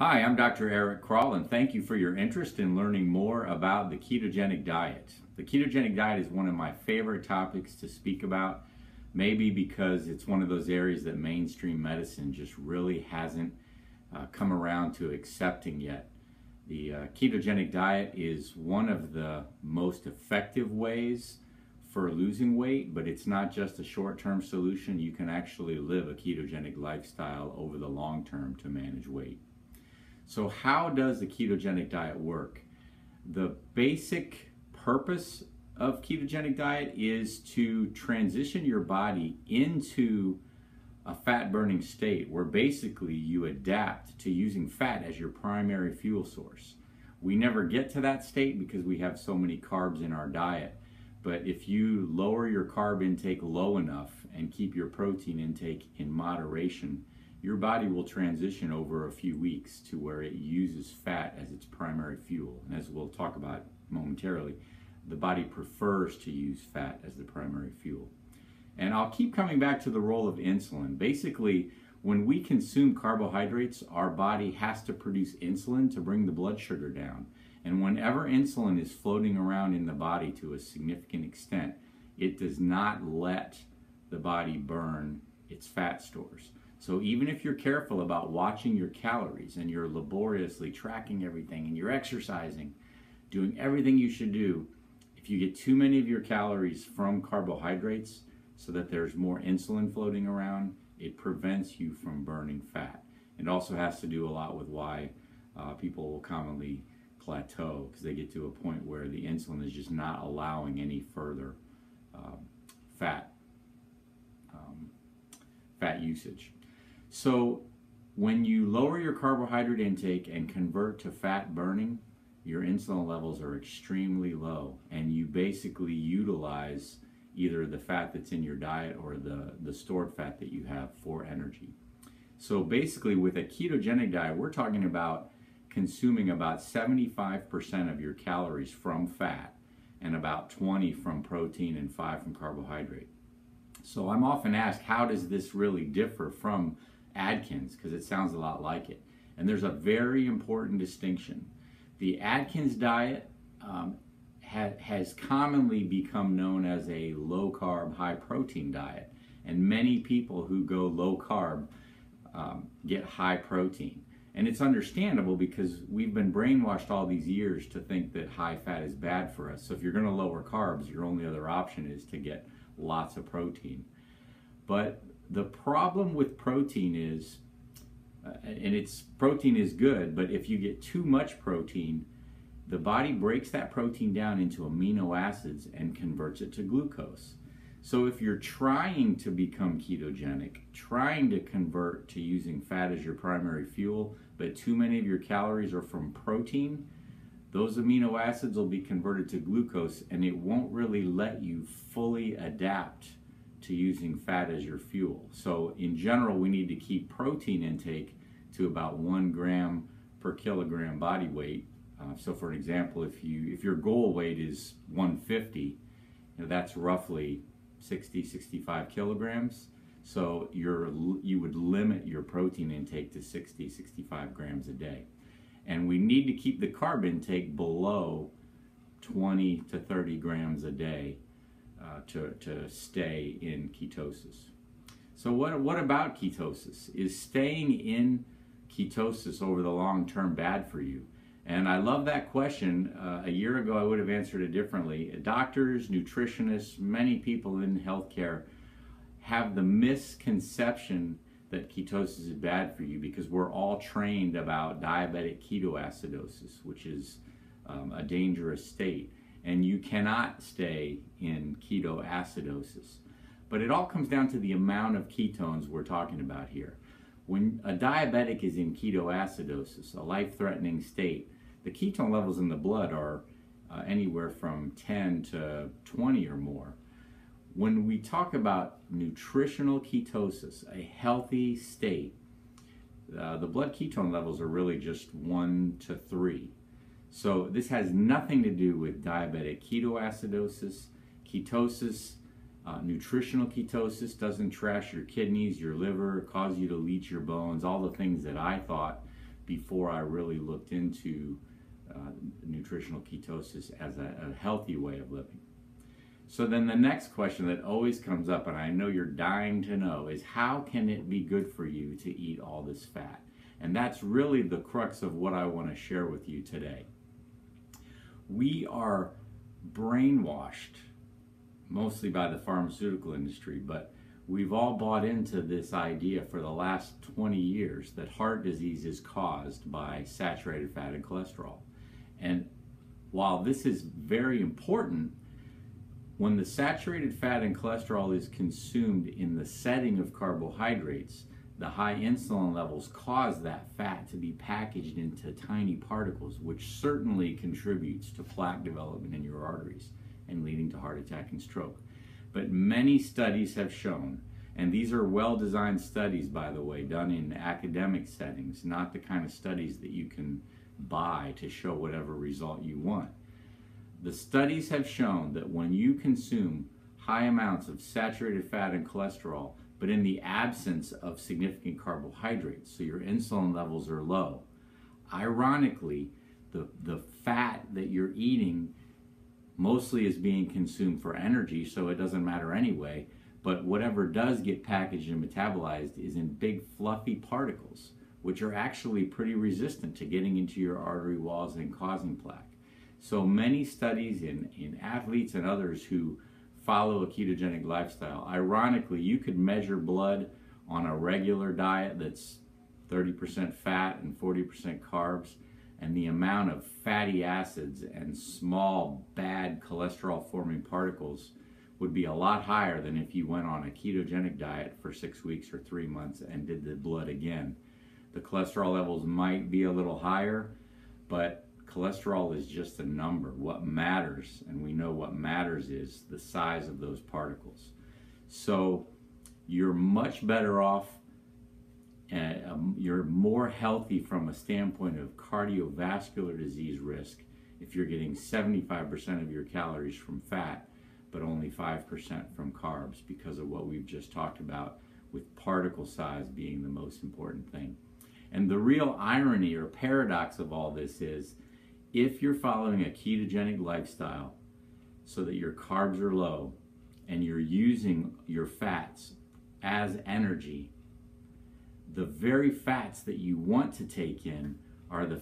Hi, I'm Dr. Eric Crall, and thank you for your interest in learning more about the ketogenic diet. The ketogenic diet is one of my favorite topics to speak about, maybe because it's one of those areas that mainstream medicine just really hasn't come around to accepting yet. The ketogenic diet is one of the most effective ways for losing weight, but it's not just a short-term solution. You can actually live a ketogenic lifestyle over the long term to manage weight. So how does the ketogenic diet work? The basic purpose of ketogenic diet is to transition your body into a fat burning state where basically you adapt to using fat as your primary fuel source. We never get to that state because we have so many carbs in our diet, but if you lower your carb intake low enough and keep your protein intake in moderation, your body will transition over a few weeks to where it uses fat as its primary fuel. And as we'll talk about momentarily, the body prefers to use fat as the primary fuel. And I'll keep coming back to the role of insulin. Basically, when we consume carbohydrates, our body has to produce insulin to bring the blood sugar down. And whenever insulin is floating around in the body to a significant extent, it does not let the body burn its fat stores. So even if you're careful about watching your calories and you're laboriously tracking everything and you're exercising, doing everything you should do, if you get too many of your calories from carbohydrates so that there's more insulin floating around, it prevents you from burning fat. It also has to do a lot with why people will commonly plateau, because they get to a point where the insulin is just not allowing any further fat usage. So when you lower your carbohydrate intake and convert to fat burning, your insulin levels are extremely low, and you basically utilize either the fat that's in your diet or the stored fat that you have for energy. So basically with a ketogenic diet, we're talking about consuming about 75% of your calories from fat and about 20 from protein and 5 from carbohydrate. So I'm often asked, how does this really differ from Atkins? Because it sounds a lot like it. And there's a very important distinction. The Atkins diet has commonly become known as a low-carb, high-protein diet. And many people who go low-carb get high protein. And it's understandable because we've been brainwashed all these years to think that high fat is bad for us. So if you're going to lower carbs, your only other option is to get lots of protein. But the problem with protein is, protein is good, but if you get too much protein, the body breaks that protein down into amino acids and converts it to glucose. So if you're trying to become ketogenic, trying to convert to using fat as your primary fuel, but too many of your calories are from protein, those amino acids will be converted to glucose, and it won't really let you fully adapt to using fat as your fuel. So in general, we need to keep protein intake to about 1 gram per kilogram body weight. So for an example, if your goal weight is 150, that's roughly 60-65 kilograms. So you would limit your protein intake to 60-65 grams a day. And we need to keep the carb intake below 20 to 30 grams a day to stay in ketosis. So what about ketosis? Is staying in ketosis over the long term bad for you? And I love that question. A year ago I would have answered it differently. Doctors, nutritionists, many people in healthcare have the misconception that ketosis is bad for you because we're all trained about diabetic ketoacidosis, which is a dangerous state. And you cannot stay in ketoacidosis. But it all comes down to the amount of ketones we're talking about here. When a diabetic is in ketoacidosis, a life-threatening state, the ketone levels in the blood are anywhere from 10 to 20 or more. When we talk about nutritional ketosis, a healthy state, the blood ketone levels are really just 1 to 3. So this has nothing to do with diabetic ketoacidosis. Ketosis, nutritional ketosis doesn't trash your kidneys, your liver, cause you to leach your bones, all the things that I thought before I really looked into nutritional ketosis as a healthy way of living. So then the next question that always comes up, and I know you're dying to know, is how can it be good for you to eat all this fat? And that's really the crux of what I want to share with you today. We are brainwashed, mostly by the pharmaceutical industry, but we've all bought into this idea for the last 20 years that heart disease is caused by saturated fat and cholesterol. And while this is very important, when the saturated fat and cholesterol is consumed in the setting of carbohydrates, the high insulin levels cause that fat to be packaged into tiny particles, which certainly contributes to plaque development in your arteries and leading to heart attack and stroke. But many studies have shown, and these are well-designed studies, by the way, done in academic settings, not the kind of studies that you can buy to show whatever result you want. The studies have shown that when you consume high amounts of saturated fat and cholesterol, but in the absence of significant carbohydrates, so your insulin levels are low, ironically, the fat that you're eating mostly is being consumed for energy, so it doesn't matter anyway, but whatever does get packaged and metabolized is in big fluffy particles, which are actually pretty resistant to getting into your artery walls and causing plaque. So many studies in athletes and others who follow a ketogenic lifestyle, ironically, you could measure blood on a regular diet that's 30% fat and 40% carbs, and the amount of fatty acids and small bad cholesterol forming particles would be a lot higher than if you went on a ketogenic diet for 6 weeks or 3 months and did the blood again. The cholesterol levels might be a little higher, but cholesterol is just a number. What matters, and we know what matters, is the size of those particles. So you're much better off, you're more healthy from a standpoint of cardiovascular disease risk if you're getting 75% of your calories from fat, but only 5% from carbs, because of what we've just talked about, with particle size being the most important thing. And the real irony or paradox of all this is, if you're following a ketogenic lifestyle so that your carbs are low and you're using your fats as energy, the very fats that you want to take in are the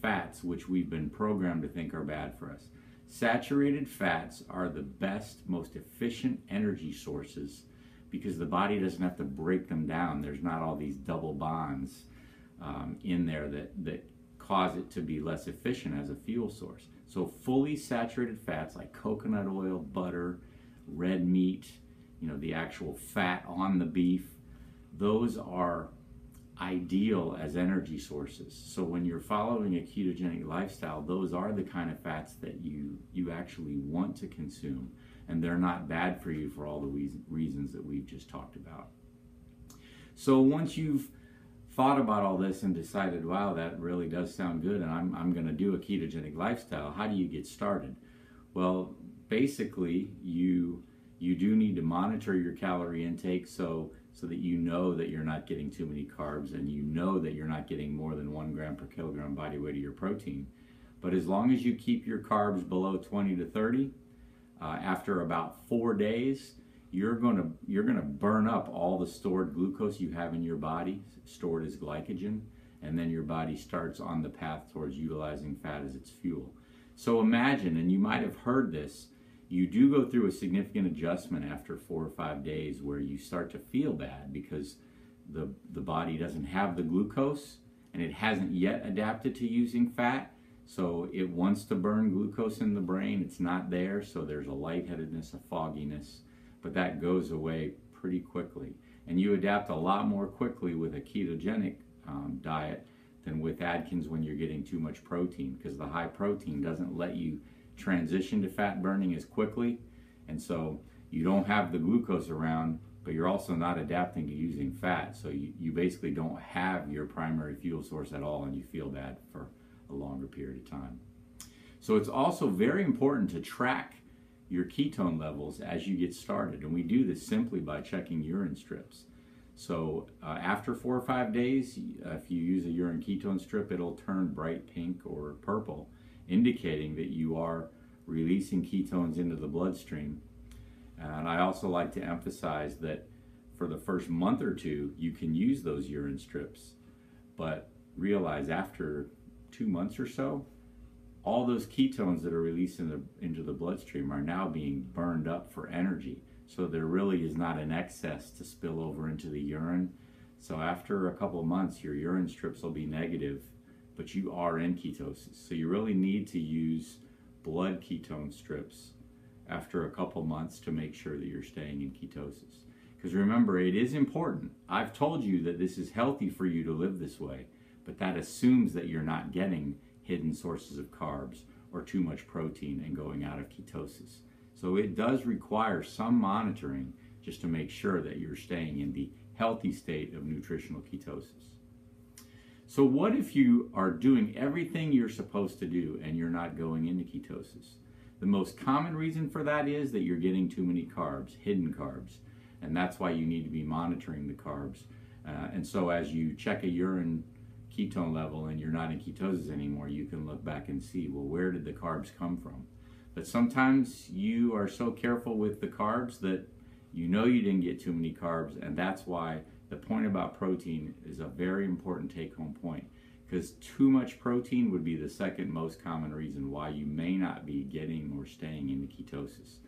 fats which we've been programmed to think are bad for us. Saturated fats are the best, most efficient energy sources because the body doesn't have to break them down. There's not all these double bonds in there that cause it to be less efficient as a fuel source. So fully saturated fats like coconut oil, butter, red meat, the actual fat on the beef, those are ideal as energy sources. So when you're following a ketogenic lifestyle, those are the kind of fats that you actually want to consume, and they're not bad for you for all the reasons that we've just talked about. So once you've thought about all this and decided, wow, that really does sound good, and I'm going to do a ketogenic lifestyle, how do you get started? Well, basically, you do need to monitor your calorie intake so that you know that you're not getting too many carbs, and you know that you're not getting more than 1 gram per kilogram body weight of your protein. But as long as you keep your carbs below 20 to 30, after about 4 days, you're gonna burn up all the stored glucose you have in your body, stored as glycogen, and then your body starts on the path towards utilizing fat as its fuel. So imagine, and you might have heard this, you do go through a significant adjustment after 4 or 5 days where you start to feel bad because the body doesn't have the glucose and it hasn't yet adapted to using fat. So it wants to burn glucose in the brain. It's not there, so there's a lightheadedness, a fogginess, but that goes away pretty quickly. And you adapt a lot more quickly with a ketogenic diet than with Atkins when you're getting too much protein, because the high protein doesn't let you transition to fat burning as quickly, and so you don't have the glucose around, but you're also not adapting to using fat, so you basically don't have your primary fuel source at all, and you feel bad for a longer period of time. So it's also very important to track your ketone levels as you get started, and we do this simply by checking urine strips. So after 4 or 5 days, if you use a urine ketone strip, it'll turn bright pink or purple, indicating that you are releasing ketones into the bloodstream. And I also like to emphasize that for the first month or two, you can use those urine strips, but realize after 2 months or so, all those ketones that are released into the bloodstream are now being burned up for energy. So there really is not an excess to spill over into the urine. So after a couple of months, your urine strips will be negative, but you are in ketosis. So you really need to use blood ketone strips after a couple months to make sure that you're staying in ketosis. Because remember, it is important. I've told you that this is healthy for you to live this way, but that assumes that you're not getting hidden sources of carbs or too much protein and going out of ketosis. So it does require some monitoring just to make sure that you're staying in the healthy state of nutritional ketosis. So what if you are doing everything you're supposed to do and you're not going into ketosis? The most common reason for that is that you're getting too many carbs, hidden carbs, and that's why you need to be monitoring the carbs. And so as you check a urine ketone level and you're not in ketosis anymore, you can look back and see, well, where did the carbs come from? But sometimes you are so careful with the carbs that you know you didn't get too many carbs, and that's why the point about protein is a very important take-home point, because too much protein would be the second most common reason why you may not be getting or staying into ketosis.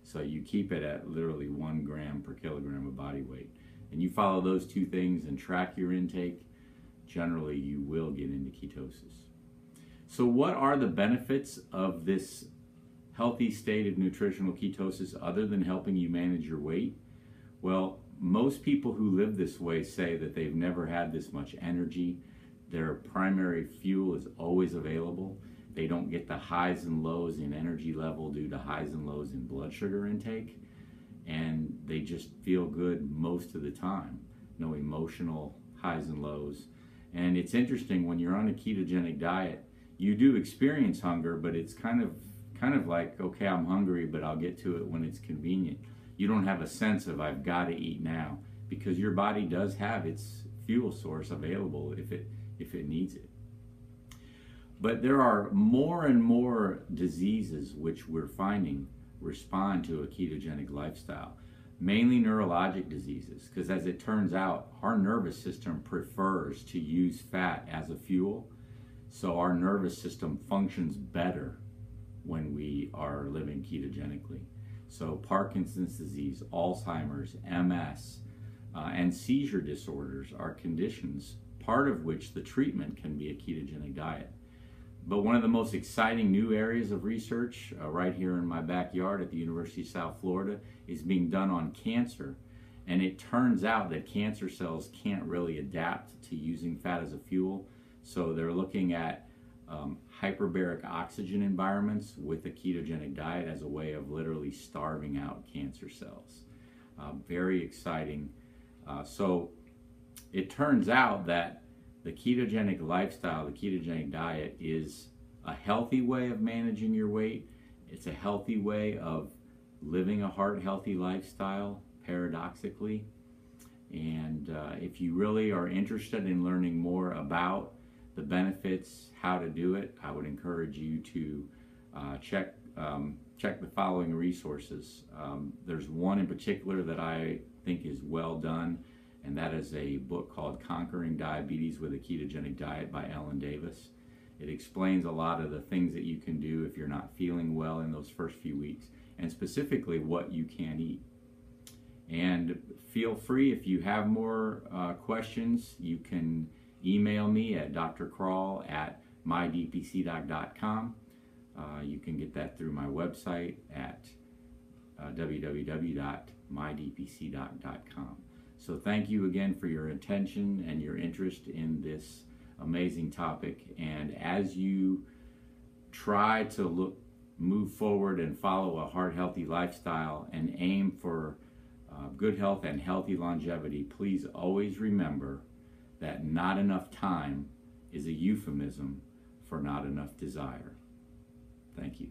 So you keep it at literally 1 gram per kilogram of body weight. And you follow those two things and track your intake, generally you will get into ketosis. So what are the benefits of this healthy state of nutritional ketosis other than helping you manage your weight? Well, most people who live this way say that they've never had this much energy. Their primary fuel is always available. They don't get the highs and lows in energy level due to highs and lows in blood sugar intake. And they just feel good most of the time. No emotional highs and lows. And it's interesting, when you're on a ketogenic diet, you do experience hunger, but it's kind of like, okay, I'm hungry, but I'll get to it when it's convenient. You don't have a sense of I've got to eat now, because your body does have its fuel source available if it needs it. But there are more and more diseases which we're finding respond to a ketogenic lifestyle, mainly neurologic diseases, because as it turns out, our nervous system prefers to use fat as a fuel. So our nervous system functions better when we are living ketogenically. So Parkinson's disease, Alzheimer's, MS, and seizure disorders are conditions, part of which the treatment can be a ketogenic diet. But one of the most exciting new areas of research right here in my backyard at the University of South Florida is being done on cancer. And it turns out that cancer cells can't really adapt to using fat as a fuel. So they're looking at hyperbaric oxygen environments with a ketogenic diet as a way of literally starving out cancer cells. Very exciting. So it turns out that the ketogenic lifestyle, the ketogenic diet, is a healthy way of managing your weight. It's a healthy way of living a heart-healthy lifestyle, paradoxically. And if you really are interested in learning more about the benefits, how to do it, I would encourage you to check the following resources. There's one in particular that I think is well done, and that is a book called Conquering Diabetes with a Ketogenic Diet by Ellen Davis. It explains a lot of the things that you can do if you're not feeling well in those first few weeks, and specifically what you can eat. And feel free, if you have more questions, you can email me at drcrawl@mydpcdoc.com. You can get that through my website at www.mydpcdoc.com. So thank you again for your attention and your interest in this amazing topic. And as you try to move forward and follow a heart-healthy lifestyle and aim for good health and healthy longevity, please always remember that not enough time is a euphemism for not enough desire. Thank you.